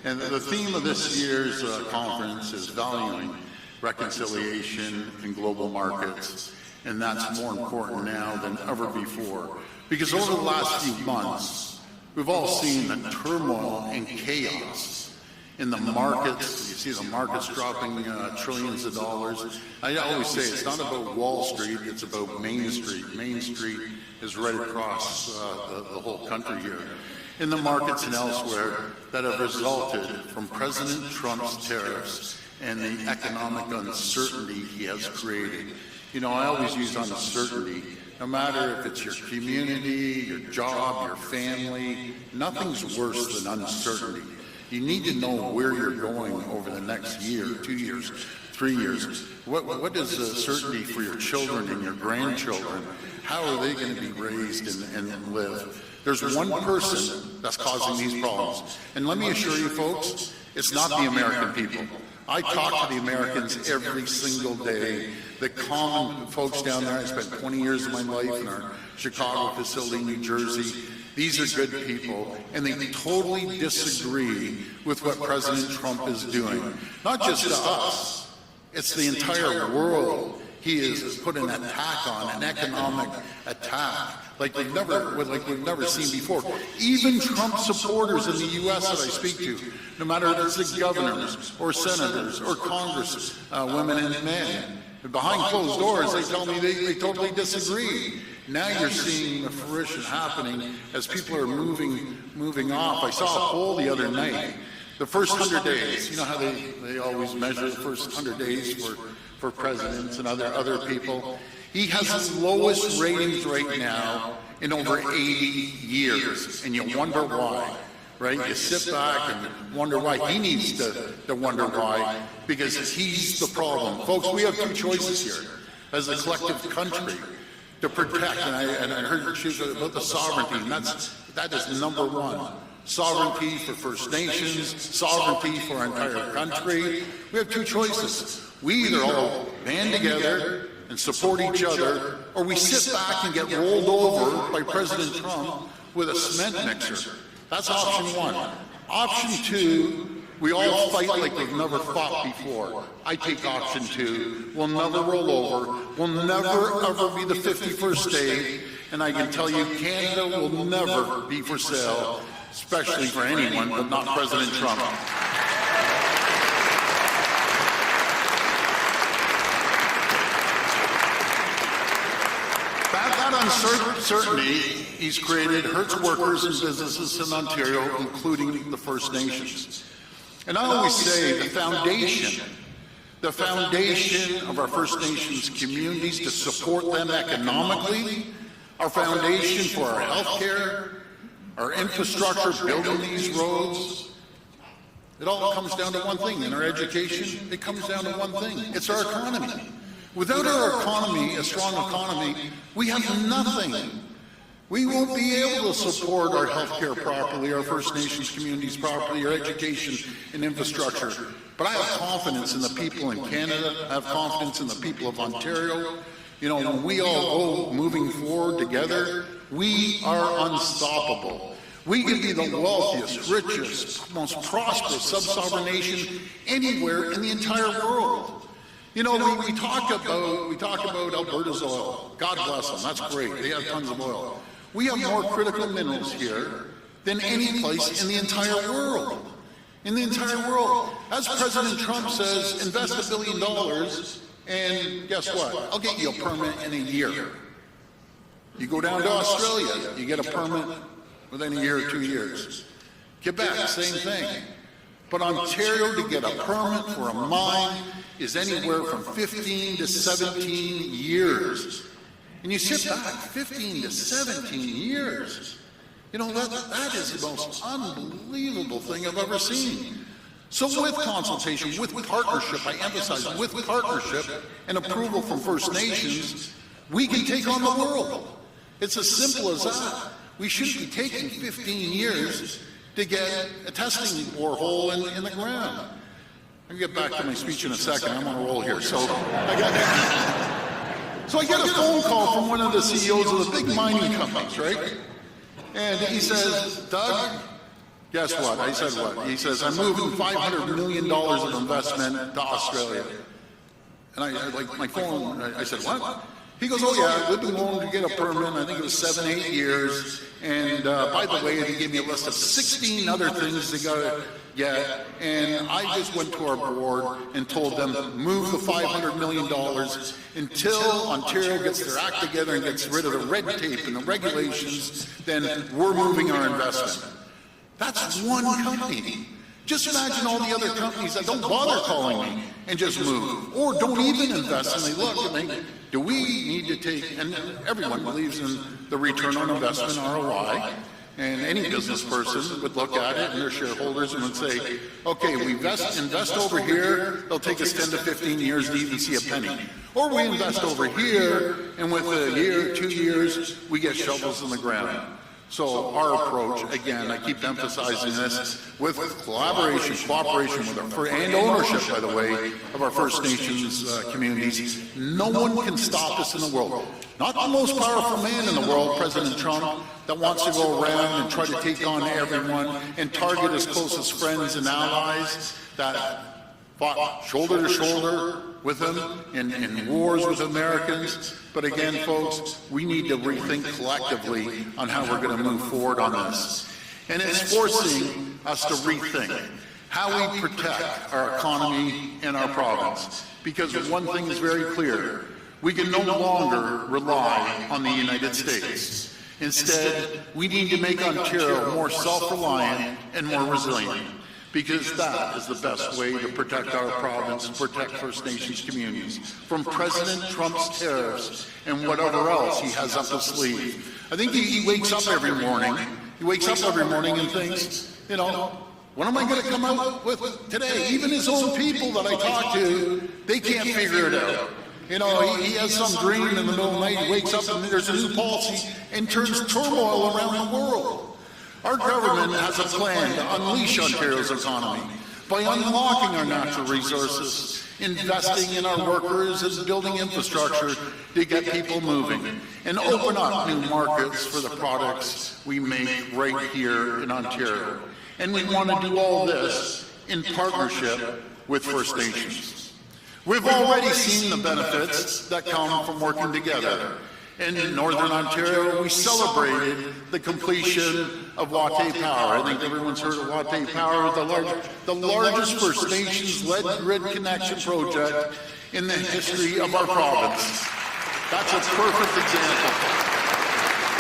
And the theme of this year's conference is valuing reconciliation in global markets, and that's more important now than ever before. Because over the last few months, we've all seen the turmoil and chaos in the markets. You see the markets dropping trillions of dollars. I always say it's not about Wall Street, it's about Main Street. Main Street is right across the whole country here. In the markets and elsewhere that have resulted from President Trump's tariffs and the economic uncertainty he has created. You know, I always use uncertainty. No matter if it's your community, your job, your family, nothing's worse than uncertainty. You need to know where you're going over the next year, 2 years, 3 years. What is the certainty for your children and your grandchildren? How are they going to be raised and live? There's one person that's causing these problems. And let me assure you folks, it's not the American people. I talk to the Americans every single day. The common folks down there, I spent 20 years of my life in our Chicago facility, New Jersey. These are good people, and they totally disagree with what President Trump is doing. Not just to us, it's the entire world. He has put an attack on, an economic attack, like we've never seen before. Even Trump supporters in the U.S. that I speak to, no matter if it's the governors or senators or Congress, women and men, behind closed doors, they tell me they totally disagree. Now you're seeing the fruition happening as people are moving off. I saw a poll the other night. The first 100 days, you know how they always measure the first 100 days for presidents and other people. He has his lowest ratings right now in over 80 years, and you wonder why, right? You sit back and wonder why. He needs to wonder why, because he's the problem. Folks, we have two choices here as a collective country to protect, and I heard you about the sovereignty, and that is number one. Sovereignty for First Nations, sovereignty for our entire country. We have two choices. We either all band together and support each other, or we sit back and get rolled over by President Trump with a cement mixer. That's option one. Option two, we all fight like we've never fought before. I take option two. We'll never roll over. We'll never, ever be the 51st state. And I can tell you, Canada will never be for sale, especially for anyone, but not President Trump. That uncertainty he's created hurts workers and businesses in Ontario, including the First Nations. And I always say the foundation of our First Nations communities to support them economically, our foundation for our health care, our infrastructure, building these roads, it all comes down to one thing. In our education, it comes down to one thing. It's our economy. Without our economy, a strong economy, we have nothing. We won't be able to support our health care properly, our First Nations communities properly, our education and infrastructure. But I have confidence in the people in Canada. I have confidence in the people of Ontario. You know, when we all go moving forward together, we are unstoppable. We can be the wealthiest, richest, most prosperous sub-sovereign nation anywhere in the entire world. You know, we talk about Alberta's oil. God bless them. That's great. They have tons of oil. We have more critical minerals here than any place in the entire world. In the entire world. As President Trump says, invest $1 billion, and guess what? I'll get you a permit in a year. You go down to Australia, you get a permit within a year or 2 years. Quebec, same thing. But Ontario, to get a permit for a mine is anywhere from 15 to 17 years. And you sit back, 15 to 17 years. You know, that is the most unbelievable thing I've ever seen. So with consultation, with partnership, I emphasize, with partnership and approval from First Nations, we can take on the world. It's as simple as that. We shouldn't be taking 15 years to get a testing borehole in the ground. I'll get back to my speech in a second. I'm on a roll here. So I get a phone call from one of the CEOs of the big mining companies, right? And he says, Doug, Guess what? I said what? He says, I'm moving $500 million of investment to Australia. And I like my phone, I said, what? He goes, oh yeah, we've been willing to get a permit, I think it was 7-8 years, and by the way, he gave me a list of 16 other things they gotta get, and I just went to our board and told them, move the $500 million until Ontario gets their act together and gets rid of the red tape and the regulations, then we're moving our investment. That's one company. Just imagine all the other companies that don't bother calling me and just move, or don't even invest, and they look and they, do we need to take, and everyone believes in the return on investment, ROI, and any business person would look at it and their shareholders and would say, okay, we invest over here, it'll take us 10 to 15 years to even see a penny. Or we invest over here, and with a year, 2 years, we get shovels in the ground. So our approach, again, I keep emphasizing this, with collaboration, cooperation with our, and ownership, by the way, of our First Nations communities, no one can stop us in the world. Not the most powerful man in the world, President Trump, that wants to go around and try to take on everyone and target his closest friends and allies that fought shoulder to shoulder with him in wars with Americans. But again, folks, we need to rethink collectively on how we're going to move forward on this. And it's forcing us to rethink how we protect our economy and our province. Because one thing is very clear, we can no longer rely on the United States. Instead, we need to make Ontario more self-reliant and more resilient, because that is the best way to protect our province, protect First Nations communities from President Trump's tariffs and whatever else he has up his sleeve. I think he wakes up every morning, and thinks, you know, what am I going to come out with today? Even his own people that I talk to, they can't figure it out. You know, he has some dream in the middle of the night, he wakes up and there's a new policy and turns turmoil around the world. Our government has a plan to unleash Ontario's economy by unlocking our natural resources, investing in our workers and building infrastructure to get people moving, and open up new markets for the products we make right here in Ontario. And we want to do all this in partnership with First Nations. We've already seen the benefits that come from working together. And in Northern Ontario, we celebrated the completion of Watay Power. I think everyone's heard of Watay Power, the largest First Nations-led grid connection project in the history of our province. That's a perfect example.